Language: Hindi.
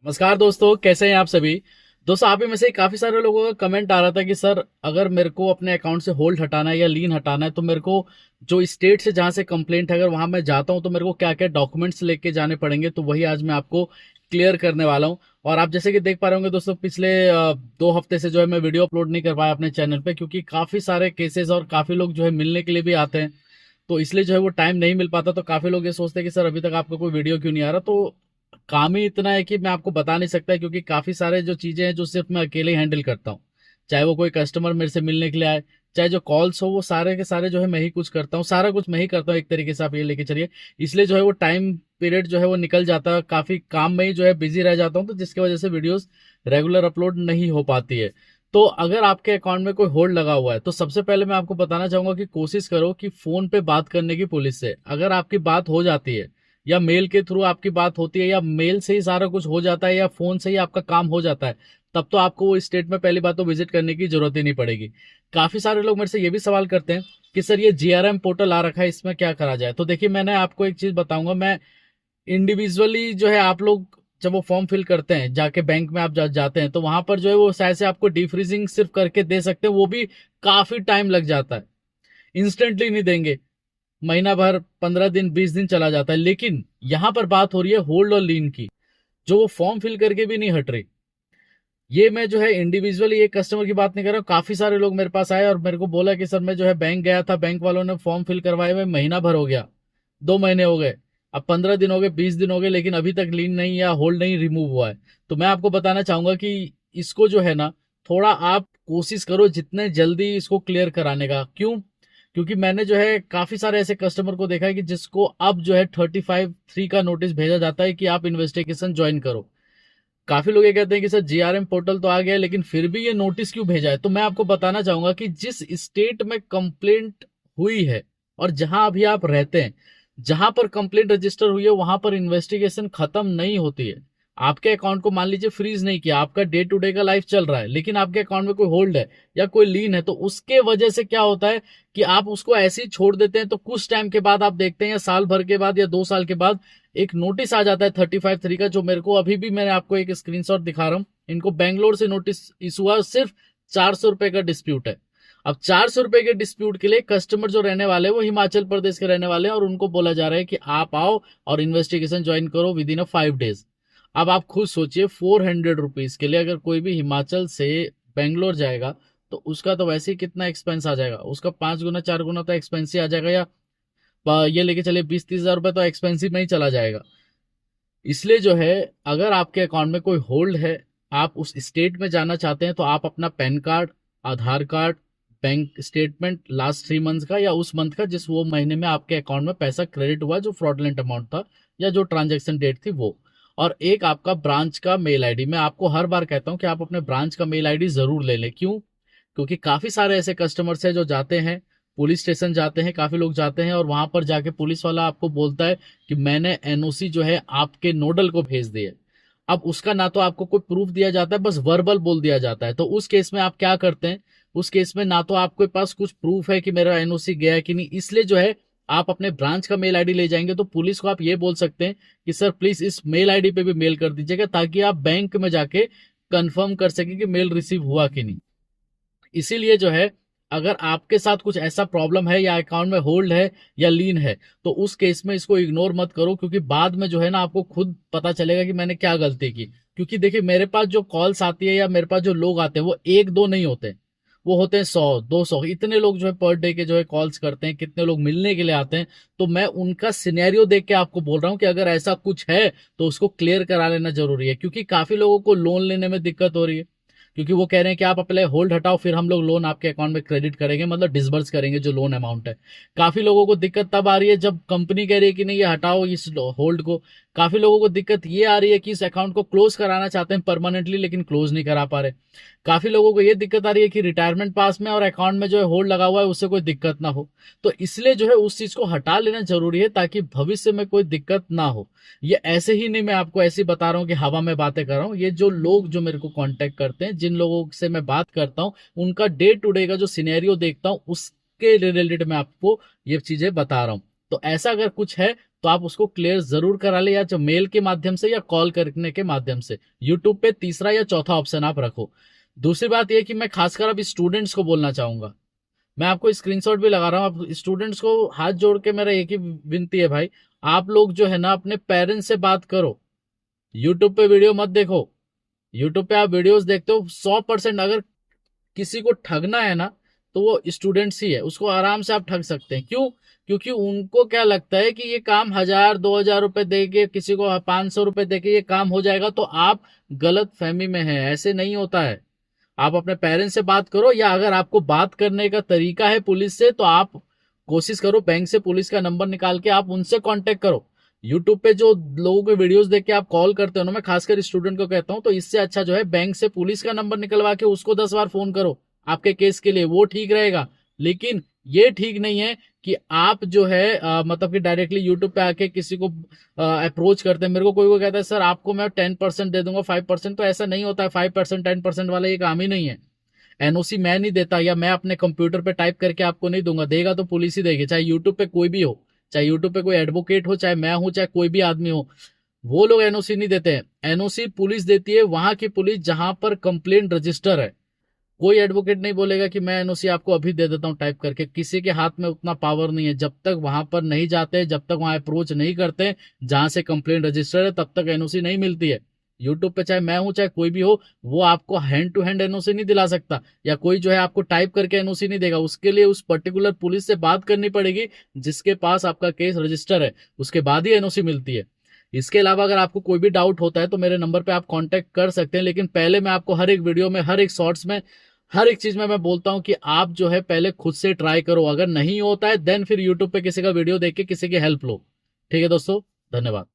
नमस्कार दोस्तों, कैसे हैं आप सभी। दोस्तों, आप ही में से काफी सारे लोगों का कमेंट आ रहा था कि सर, अगर मेरे को अपने अकाउंट से होल्ड हटाना है या लीन हटाना है तो मेरे को जो स्टेट से जहां से कंप्लेंट है, अगर वहां मैं जाता हूं तो मेरे को क्या क्या डॉक्यूमेंट्स लेके जाने पड़ेंगे। तो वही आज मैं आपको क्लियर करने वाला हूं। और आप जैसे कि देख पा रहे होंगे दोस्तों, पिछले 2 हफ्ते से जो है मैं वीडियो अपलोड नहीं कर पाया अपने चैनल पे, क्योंकि काफी सारे केसेस और काफी लोग जो है मिलने के लिए भी आते हैं। तो इसलिए जो है वो टाइम नहीं मिल पाता। तो काफी लोग ये सोचते हैं कि सर, अभी तक आपका कोई वीडियो क्यों नहीं आ रहा। तो काम ही इतना है कि मैं आपको बता नहीं सकता, क्योंकि काफी सारे जो चीजें हैं जो सिर्फ मैं अकेले ही हैंडल करता हूँ। चाहे वो कोई कस्टमर मेरे से मिलने के लिए आए, चाहे जो कॉल्स हो, वो सारे के सारे जो है मैं ही कुछ करता हूँ। सारा कुछ मैं ही करता हूँ एक तरीके से, आप ये लेके चलिए। इसलिए जो है वो टाइम पीरियड जो है वो निकल जाता है, काफी काम में ही जो है बिजी रह जाता हूँ, तो जिसकी वजह से वीडियोस रेगुलर अपलोड नहीं हो पाती है। तो अगर आपके अकाउंट में कोई होल्ड लगा हुआ है तो सबसे पहले मैं आपको बताना चाहूंगा कि कोशिश करो कि फोन पे बात करने की पुलिस से। अगर आपकी बात हो जाती है, या मेल के थ्रू आपकी बात होती है, या मेल से ही सारा कुछ हो जाता है, या फोन से ही आपका काम हो जाता है, तब तो आपको वो स्टेट में पहली बात तो विजिट करने की जरूरत ही नहीं पड़ेगी। काफी सारे लोग मेरे से ये भी सवाल करते हैं कि सर, ये जीआरएम पोर्टल आ रखा है, इसमें क्या करा जाए। तो देखिए, मैंने आपको एक चीज बताऊंगा। मैं इंडिविजुअली जो है, आप लोग जब वो फॉर्म फिल करते हैं, जाके बैंक में आप जाते हैं, तो वहां पर जो है वो शायद से आपको डीफ्रीजिंग सिर्फ करके दे सकते हैं, वो भी काफी टाइम लग जाता है। इंस्टेंटली नहीं देंगे, महीना भर, 15 दिन, 20 दिन चला जाता है। लेकिन यहां पर बात हो रही है होल्ड और लीन की, जो वो फॉर्म फिल करके भी नहीं हट रही। ये मैं जो है इंडिविजुअली एक कस्टमर की बात नहीं कर रहा हूँ। काफी सारे लोग मेरे पास आए और मेरे को बोला कि सर, मैं जो है बैंक गया था, बैंक वालों ने फॉर्म फिल करवाए हुए महीना भर हो गया, 2 महीने हो गए, अब 15 दिन हो गए, 20 दिन हो गए, लेकिन अभी तक लीन नहीं या होल्ड नहीं रिमूव हुआ है। तो मैं आपको बताना चाहूंगा कि इसको जो है ना, थोड़ा आप कोशिश करो जितने जल्दी इसको क्लियर कराने का। क्यों? क्योंकि मैंने जो है काफी सारे ऐसे कस्टमर को देखा है कि जिसको अब जो है 35(3) का नोटिस भेजा जाता है कि आप इन्वेस्टिगेशन ज्वाइन करो। काफी लोग ये कहते हैं कि सर, जीआरएम पोर्टल तो आ गया है, लेकिन फिर भी ये नोटिस क्यों भेजा है। तो मैं आपको बताना चाहूंगा कि जिस स्टेट में कंप्लेंट हुई है और जहां अभी आप रहते हैं, जहां पर कंप्लेंट रजिस्टर हुई है, वहां पर इन्वेस्टिगेशन खत्म नहीं होती है। आपके अकाउंट को मान लीजिए फ्रीज नहीं किया, आपका डे टू डे का लाइफ चल रहा है, लेकिन आपके अकाउंट में कोई होल्ड है या कोई लीन है, तो उसके वजह से क्या होता है कि आप उसको ऐसे ही छोड़ देते हैं। तो कुछ टाइम के बाद आप देखते हैं, या साल भर के बाद या 2 साल के बाद, एक नोटिस आ जाता है 35(3) का, जो मेरे को अभी भी, मैंने आपको एक स्क्रीनशॉट दिखा रहा हूं। इनको बेंगलोर से नोटिस इशू हुआ, सिर्फ 400 रुपए का डिस्प्यूट है। अब 400 रुपए के डिस्प्यूट के लिए कस्टमर जो रहने वाले हैं वो हिमाचल प्रदेश के रहने वाले हैं, और उनको बोला जा रहा है कि आप आओ और इन्वेस्टिगेशन ज्वाइन करो विद इन 5 डेज। अब आप खुद सोचिए, 400 रुपीज के लिए अगर कोई भी हिमाचल से बेंगलोर जाएगा, तो उसका तो वैसे ही कितना एक्सपेंस आ जाएगा, उसका 5 गुना 4 गुना तो एक्सपेंस ही आ जाएगा। या ये लेके चलिए 20-30 हजार रुपए तो एक्सपेंसिव में ही चला जाएगा। इसलिए जो है, अगर आपके अकाउंट में कोई होल्ड है, आप उस स्टेट में जाना चाहते हैं, तो आप अपना PAN card, Aadhaar card, bank statement last 3 months का, या उस मंथ का जिस वो महीने में आपके अकाउंट में पैसा क्रेडिट हुआ, जो फ्रॉडलेंट अमाउंट था, या जो ट्रांजेक्शन डेट थी वो, और एक आपका ब्रांच का मेल आईडी। मैं आपको हर बार कहता हूं कि आप अपने ब्रांच का मेल आईडी जरूर ले लें। क्यों? क्योंकि काफी सारे ऐसे कस्टमर्स हैं जो जाते हैं, पुलिस स्टेशन जाते हैं, काफी लोग जाते हैं, और वहां पर जाके पुलिस वाला आपको बोलता है कि मैंने एनओसी जो है आपके नोडल को भेज दिया। अब उसका ना तो आपको कोई प्रूफ दिया जाता है, बस वर्बल बोल दिया जाता है। तो उस केस में आप क्या करते हैं? उस केस में ना तो आपके पास कुछ प्रूफ है कि मेरा एनओसी गया है कि नहीं। इसलिए जो है, आप अपने ब्रांच का मेल आईडी ले जाएंगे तो पुलिस को आप ये बोल सकते हैं कि सर, प्लीज इस मेल आईडी पे भी मेल कर दीजिएगा, ताकि आप बैंक में जाके कंफर्म कर सके कि मेल रिसीव हुआ कि नहीं। इसीलिए जो है, अगर आपके साथ कुछ ऐसा प्रॉब्लम है, या अकाउंट में होल्ड है या लीन है, तो उस केस में इसको इग्नोर मत करो, क्योंकि बाद में जो है ना, आपको खुद पता चलेगा कि मैंने क्या गलती की। क्योंकि देखिए, मेरे पास जो कॉल्स आती है या मेरे पास जो लोग आते हैं, वो एक दो नहीं होते, वो होते हैं 100-200, इतने लोग जो है पर डे के जो है कॉल्स करते हैं, कितने लोग मिलने के लिए आते हैं। तो मैं उनका सिनेरियो देख के आपको बोल रहा हूँ कि अगर ऐसा कुछ है तो उसको क्लियर करा लेना जरूरी है। क्योंकि काफी लोगों को लोन लेने में दिक्कत हो रही है, क्योंकि वो कह रहे हैं कि आप पहले होल्ड हटाओ, फिर हम लोग लोन आपके अकाउंट में क्रेडिट करेंगे, मतलब डिसबर्स करेंगे जो लोन अमाउंट है। काफी लोगों को दिक्कत तब आ रही है जब कंपनी कह रही है कि नहीं, ये हटाओ इस होल्ड को। काफी लोगों को दिक्कत ये आ रही है कि इस अकाउंट को क्लोज कराना चाहते हैं परमानेंटली, लेकिन क्लोज नहीं करा पा रहे। काफी लोगों को ये दिक्कत आ रही है कि रिटायरमेंट पास में और अकाउंट में जो है होल्ड लगा हुआ है, उससे कोई दिक्कत ना हो। तो इसलिए जो है उस चीज को हटा लेना जरूरी है, ताकि भविष्य में कोई दिक्कत ना हो। ये ऐसे ही नहीं, मैं आपको ऐसे ही बता रहा हूँ कि हवा में बातें कर रहा हूँ। ये जो लोग जो मेरे को कांटेक्ट करते हैं, जिन लोगों से मैं बात करता हूँ, उनका डे टू डे का जो सिनेरियो देखता हूँ, उसके रिलेटेड मैं आपको ये चीजें बता रहा हूँ। तो ऐसा अगर कुछ है तो आप उसको क्लियर जरूर करा ले, या जो मेल के माध्यम से या कॉल करने के माध्यम से। यूट्यूब पे तीसरा या चौथा ऑप्शन आप रखो। दूसरी बात यह कि मैं खासकर अब स्टूडेंट्स को बोलना चाहूंगा, मैं आपको स्क्रीनशॉट भी लगा रहा हूं, आप स्टूडेंट्स को हाथ जोड़ के मेरा एक ही विनती है भाई, आप लोग जो है ना अपने पेरेंट्स से बात करो। यूट्यूब पे वीडियो मत देखो। यूट्यूब पे आप वीडियोस देखते हो, 100% अगर किसी को ठगना है ना तो वो स्टूडेंट्स ही है, उसको आराम से आप ठग सकते हैं। क्यों? क्योंकि उनको क्या लगता है कि ये काम 1000-2000 रुपए दे के, किसी को 500 रुपए दे के ये काम हो जाएगा। तो आप गलत फहमी में है, ऐसे नहीं होता है। आप अपने पेरेंट्स से बात करो, या अगर आपको बात करने का तरीका है पुलिस से तो आप कोशिश करो बैंक से पुलिस का नंबर निकाल के आप उनसे कांटेक्ट करो। यूट्यूब पे जो लोगों के वीडियोस देख के आप कॉल करते हो ना, मैं खासकर स्टूडेंट को कहता हूं, तो इससे अच्छा जो है बैंक से पुलिस का नंबर निकलवा के उसको 10 बार फोन करो आपके केस के लिए, वो ठीक रहेगा। लेकिन ये ठीक नहीं है कि आप जो है मतलब कि डायरेक्टली यूट्यूब पे आके किसी को अप्रोच करते हैं। मेरे को कोई कहता है सर आपको मैं 10% दे दूंगा, 5%, तो ऐसा नहीं होता है। 5% 10% वाला ये काम ही नहीं है। एनओसी मैं नहीं देता, या मैं अपने कंप्यूटर पे टाइप करके आपको नहीं दूंगा, देगा तो पुलिस ही देगी, चाहे यूट्यूब पे कोई भी हो, चाहे यूट्यूब पे कोई एडवोकेट हो, चाहे मैं हूं, चाहे कोई भी आदमी हो। वो लोग एनओसी नहीं देते हैं। एनओसी पुलिस देती है, वहां की पुलिस जहां पर कंप्लेंट रजिस्टर है। कोई एडवोकेट नहीं बोलेगा कि मैं एनओसी आपको अभी दे देता हूं टाइप करके, किसी के हाथ में उतना पावर नहीं है। जब तक वहां पर नहीं जाते, जब तक वहां अप्रोच नहीं करते जहां से कंप्लेंट रजिस्टर है, तब तक एनओसी नहीं मिलती है। यूट्यूब पे चाहे मैं हूं चाहे कोई भी हो, वो आपको हैंड टू हैंड एनओसी नहीं दिला सकता, या कोई जो है आपको टाइप करके एनओसी नहीं देगा। उसके लिए उस पर्टिकुलर पुलिस से बात करनी पड़ेगी जिसके पास आपका केस रजिस्टर है, उसके बाद ही एनओसी मिलती है। इसके अलावा अगर आपको कोई भी डाउट होता है तो मेरे नंबर पे आप कांटेक्ट कर सकते हैं। लेकिन पहले मैं आपको हर एक वीडियो में, हर एक शॉर्ट्स में, हर एक चीज में मैं बोलता हूं कि आप जो है पहले खुद से ट्राई करो। अगर नहीं होता है देन फिर यूट्यूब पे किसी का वीडियो देख के किसी की हेल्प लो। ठीक है दोस्तों, धन्यवाद।